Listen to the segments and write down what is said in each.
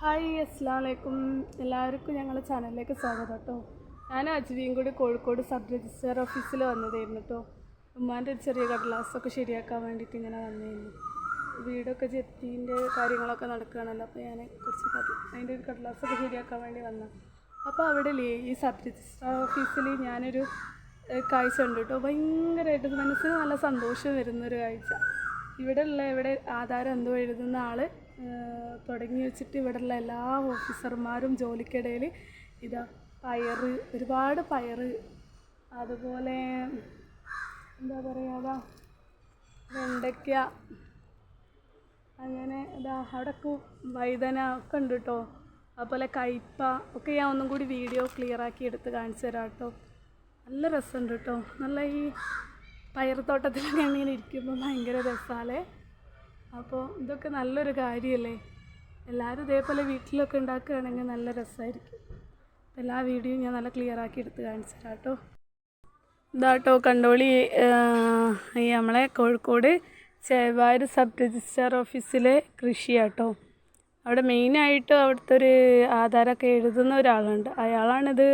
Hi അസ്സലാമലൈക്കും എല്ലാവർക്കും ഞങ്ങളുടെ ചാനലിലേക്ക് സ്വാഗതം കേട്ടോ. ഞാൻ അജ്വിയും കൂടി കോഴിക്കോട് സബ് രജിസ്ട്രാർ ഓഫീസിൽ വന്നതായിരുന്നു കേട്ടോ. ഉമ്മാൻ്റെ ഒരു ചെറിയ കടലാസൊക്കെ ശരിയാക്കാൻ വേണ്ടിയിട്ട് ഇങ്ങനെ വന്നിരുന്നു. വീടൊക്കെ ജപ്തിൻ്റെ കാര്യങ്ങളൊക്കെ നടക്കുകയാണല്ലോ, അപ്പോൾ ഞാൻ അതിൻ്റെ ഒരു കടലാസൊക്കെ ശരിയാക്കാൻ വേണ്ടി വന്നു. അപ്പോൾ അവിടെ ഈ സബ് രജിസ്ട്രാർ ഓഫീസിൽ ഞാനൊരു കാഴ്ച ഉണ്ട് കേട്ടോ. ഭയങ്കരമായിട്ട് മനസ്സിന് നല്ല സന്തോഷം വരുന്നൊരു കാഴ്ച. ഇവിടെ ആധാരം എന്തോ എഴുതുന്ന ആൾ തുടങ്ങി വെച്ചിട്ട് ഇവിടെയുള്ള എല്ലാ ഓഫീസർമാരും ജോലിക്കിടയിൽ ഇതാ ഒരുപാട് പയറ്, അതുപോലെ എന്താ പറയുക, വെണ്ടയ്ക്ക, അങ്ങനെ ഇതാ അവിടെയൊക്കെ വഴുതന ഒക്കെ ഉണ്ട് കേട്ടോ. അതുപോലെ കയ്പ ഒക്കെ ഞാൻ ഒന്നും കൂടി വീഡിയോ ക്ലിയറാക്കി എടുത്ത് കാണിച്ചു തരാം കേട്ടോ. നല്ല രസമുണ്ട് കേട്ടോ. നല്ല ഈ പയറുതോട്ടത്തിലൊക്കെ ഇങ്ങനെ ഇരിക്കുമ്പോൾ ഭയങ്കര രസമല്ലേ. അപ്പോൾ ഇതൊക്കെ നല്ലൊരു കാര്യമല്ലേ. എല്ലാവരും ഇതേപോലെ വീട്ടിലൊക്കെ ഉണ്ടാക്കുകയാണെങ്കിൽ നല്ല രസമായിരിക്കും. എല്ലാ വീഡിയോയും ഞാൻ നല്ല ക്ലിയറാക്കി എടുത്ത് കാണിച്ചു തരാം കേട്ടോ. ഇതാട്ടോ കണ്ടോളി, ഈ നമ്മളെ കോഴിക്കോട് ചേവായൂർ സബ് രജിസ്ട്രാർ ഓഫീസിലെ കൃഷിയാട്ടോ. അവിടെ മെയിനായിട്ട് അവിടുത്തെ ഒരു ആധാരമൊക്കെ എഴുതുന്ന ഒരാളുണ്ട്. അയാളാണിത്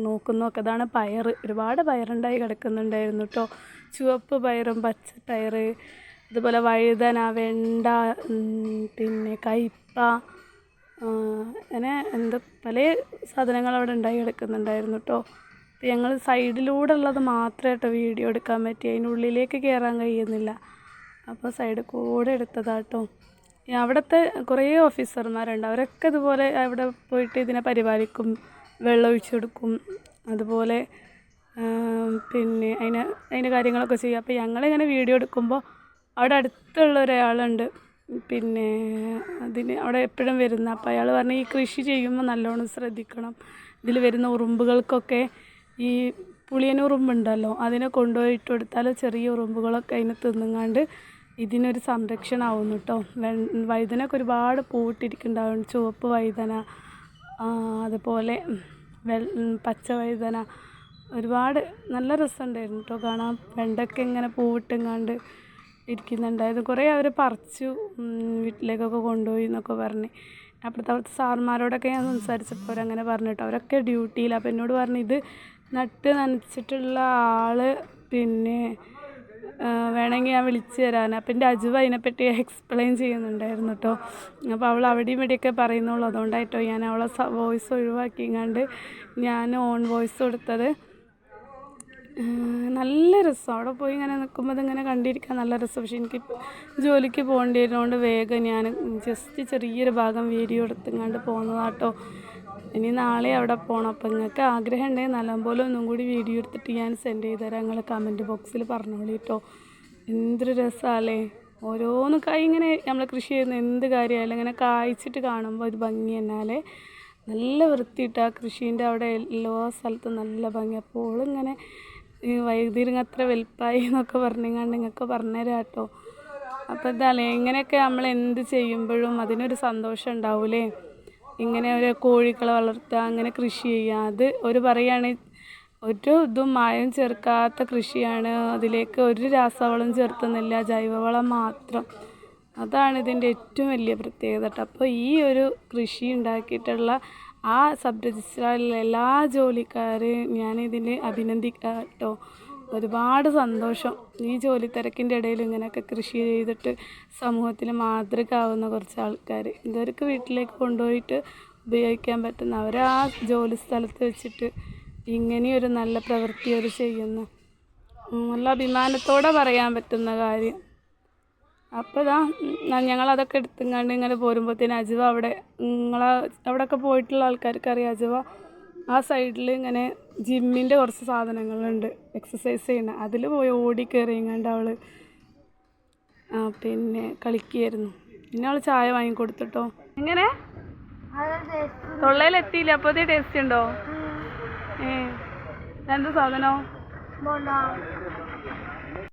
നോക്കുന്നതൊക്കെ. അതാണ് പയർ. ഒരുപാട് പയറുണ്ടായി കിടക്കുന്നുണ്ടായിരുന്നു കേട്ടോ. ചുവപ്പ് പയറും പച്ച പയർ, അതുപോലെ വഴുതന, വെണ്ട, കയ്പ, അങ്ങനെ പല സാധനങ്ങൾ അവിടെ ഉണ്ടായി കിടക്കുന്നുണ്ടായിരുന്നു കേട്ടോ. അപ്പോൾ ഞങ്ങൾ സൈഡിലൂടെ ഉള്ളത് മാത്രമേ കേട്ടോ വീഡിയോ എടുക്കാൻ പറ്റി. അതിനുള്ളിലേക്ക് കയറാൻ കഴിയുന്നില്ല. അപ്പോൾ സൈഡിൽ കൂടെ എടുത്തതാട്ടോ. അവിടുത്തെ കുറേ ഓഫീസർമാരുണ്ട്. അവരൊക്കെ ഇതുപോലെ അവിടെ പോയിട്ട് ഇതിനെ പരിപാലിക്കും, വെള്ളം ഒഴിച്ചു കൊടുക്കും, അതുപോലെ അതിൻ്റെ കാര്യങ്ങളൊക്കെ ചെയ്യും. അപ്പോൾ ഞങ്ങളിങ്ങനെ വീഡിയോ എടുക്കുമ്പോൾ അവിടെ അടുത്തുള്ള ഒരാളുണ്ട്, അവിടെ എപ്പോഴും വരുന്ന. അപ്പോൾ അയാൾ പറഞ്ഞു ഈ കൃഷി ചെയ്യുമ്പോൾ നല്ലോണം ശ്രദ്ധിക്കണം. ഇതിൽ വരുന്ന ഉറുമ്പുകൾക്കൊക്കെ ഈ പുളിയനുറുമ്പുണ്ടല്ലോ, അതിനെ കൊണ്ടുപോയിട്ട് കൊടുത്താൽ ചെറിയ ഉറുമ്പുകളൊക്കെ അതിനെ തിന്നുങ്ങാണ്ട് ഇതിനൊരു സംരക്ഷണമാവുന്നു കേട്ടോ. വഴുതനൊക്കെ ഒരുപാട് പൂവിട്ടിരിക്കുന്നുണ്ടാവും. ചുവപ്പ് വഴുതന, അതുപോലെ പച്ച വഴുതന, ഒരുപാട് നല്ല രസമുണ്ടായിരുന്നു കേട്ടോ കാണാൻ. വെണ്ടയ്ക്ക ഇങ്ങനെ പൂവിട്ടെങ്ങാണ്ട് ഇരിക്കുന്നുണ്ടായിരുന്നു. കുറേ അവർ പറിച്ചു വീട്ടിലേക്കൊക്കെ കൊണ്ടുപോയി എന്നൊക്കെ പറഞ്ഞ്. അവിടുത്തെ സാർമാരോടൊക്കെ ഞാൻ സംസാരിച്ചപ്പോൾ അവരങ്ങനെ പറഞ്ഞിട്ടോ. അവരൊക്കെ ഡ്യൂട്ടിയിൽ. അപ്പോൾ എന്നോട് പറഞ്ഞു ഇത് നട്ട് നനച്ചിട്ടുള്ള ആൾ വേണമെങ്കിൽ ഞാൻ വിളിച്ചു തരാൻ. അപ്പം എൻ്റെ അജുവ അതിനെപ്പറ്റി എക്സ്പ്ലെയിൻ ചെയ്യുന്നുണ്ടായിരുന്നു കേട്ടോ. അപ്പോൾ അവൾ അവിടെയും ഇവിടെയൊക്കെ പറയുന്നുള്ളൂ. അതുകൊണ്ടായിട്ടോ ഞാൻ അവളെ വോയിസ് ഒഴിവാക്കിങ്ങാണ്ട് ഞാൻ ഓൺ വോയിസ് കൊടുത്തത്. നല്ല രസം. അവിടെ പോയി ഇങ്ങനെ നിൽക്കുമ്പോൾ അതിങ്ങനെ കണ്ടിരിക്കാൻ നല്ല രസം. പക്ഷെ എനിക്ക് ജോലിക്ക് പോകേണ്ടി വരുന്നതുകൊണ്ട് വേഗം ഞാൻ ജസ്റ്റ് ചെറിയൊരു ഭാഗം വീഡിയോ എടുത്തുങ്ങാണ്ട് പോകുന്നതാട്ടോ. ഇനി നാളെ അവിടെ പോകണം. അപ്പോൾ നിങ്ങൾക്ക് ആഗ്രഹം ഉണ്ടെങ്കിൽ നല്ലപോലെ ഒന്നും കൂടി വീഡിയോ എടുത്തിട്ട് ഞാൻ സെൻഡ് ചെയ്ത് തരാം. നിങ്ങൾ കമൻറ്റ് ബോക്സിൽ പറഞ്ഞോളൂ കേട്ടോ. എന്തൊരു രസമല്ലേ. ഓരോന്ന് ഇങ്ങനെ നമ്മൾ കൃഷി ചെയ്യുന്ന എന്ത് കാര്യമായാലും ഇങ്ങനെ കായ്ച്ചിട്ട് കാണുമ്പോൾ ഒരു ഭംഗി എന്നാലേ. നല്ല വൃത്തിയിട്ട് ആ കൃഷീൻ്റെ അവിടെ എല്ലാ സ്ഥലത്തും നല്ല ഭംഗി. അപ്പോൾ ഇങ്ങനെ വൈദ്യുതി അത്ര വലുപ്പമായി എന്നൊക്കെ പറഞ്ഞുകൊണ്ട് നിങ്ങൾക്ക് പറഞ്ഞുതരാം കേട്ടോ. അപ്പോൾ ഇതല്ലേ, ഇങ്ങനെയൊക്കെ നമ്മൾ എന്ത് ചെയ്യുമ്പോഴും അതിനൊരു സന്തോഷം ഉണ്ടാവൂലേ. ഇങ്ങനെ ഒരു കോഴികളെ വളർത്തുക, അങ്ങനെ കൃഷി ചെയ്യുക, അത് പറയുകയാണ് ഒരു ഇതും മായം ചേർക്കാത്ത കൃഷിയാണ്. അതിലേക്ക് ഒരു രാസവളം ചേർത്തുന്നില്ല, ജൈവവളം മാത്രം. അതാണ് ഇതിൻ്റെ ഏറ്റവും വലിയ പ്രത്യേകത കേട്ടോ. അപ്പോൾ ഈ ഒരു കൃഷി ഉണ്ടാക്കിയിട്ടുള്ള ആ സബ് രജിസ്ട്രാറിലെ എല്ലാ ജോലിക്കാരെയും ഞാനിതിൽ അഭിനന്ദിക്കാം കേട്ടോ. ഒരുപാട് സന്തോഷം. ഈ ജോലി തിരക്കിൻ്റെ ഇടയിൽ ഇങ്ങനെയൊക്കെ കൃഷി ചെയ്തിട്ട് സമൂഹത്തിൽ മാതൃക ആവുന്ന കുറച്ച് ആൾക്കാർ ഇവർക്ക് വീട്ടിലേക്ക് കൊണ്ടുപോയിട്ട് ഉപയോഗിക്കാൻ പറ്റുന്ന അവർ ആ ജോലി സ്ഥലത്ത് വെച്ചിട്ട് ഇങ്ങനെയൊരു നല്ല പ്രവൃത്തി അവർ ചെയ്യുന്നു. നല്ല അഭിമാനത്തോടെ പറയാൻ പറ്റുന്ന കാര്യം. അപ്പോൾ ഞങ്ങളതൊക്കെ എടുത്തുങ്ങാണ്ട് ഇങ്ങനെ പോരുമ്പോഴത്തേന് അജുവ അവിടെയൊക്കെ പോയിട്ടുള്ള ആൾക്കാർക്കറിയാം. അജുവ ആ സൈഡിൽ ഇങ്ങനെ ജിമ്മിൻ്റെ കുറച്ച് സാധനങ്ങളുണ്ട്, എക്സസൈസ് ചെയ്യണം. അതിൽ പോയി ഓടി കയറിയങ്ങാണ്ട് അവൾ കളിക്കുകയായിരുന്നു. പിന്നെ അവൾ ചായ വാങ്ങിക്കൊടുത്തിട്ടോ. എങ്ങനെ തൊള്ളയിലെത്തിയില്ല. അപ്പോൾ ടേസ്റ്റ് ഉണ്ടോ? എന്ത് സാധനമോ?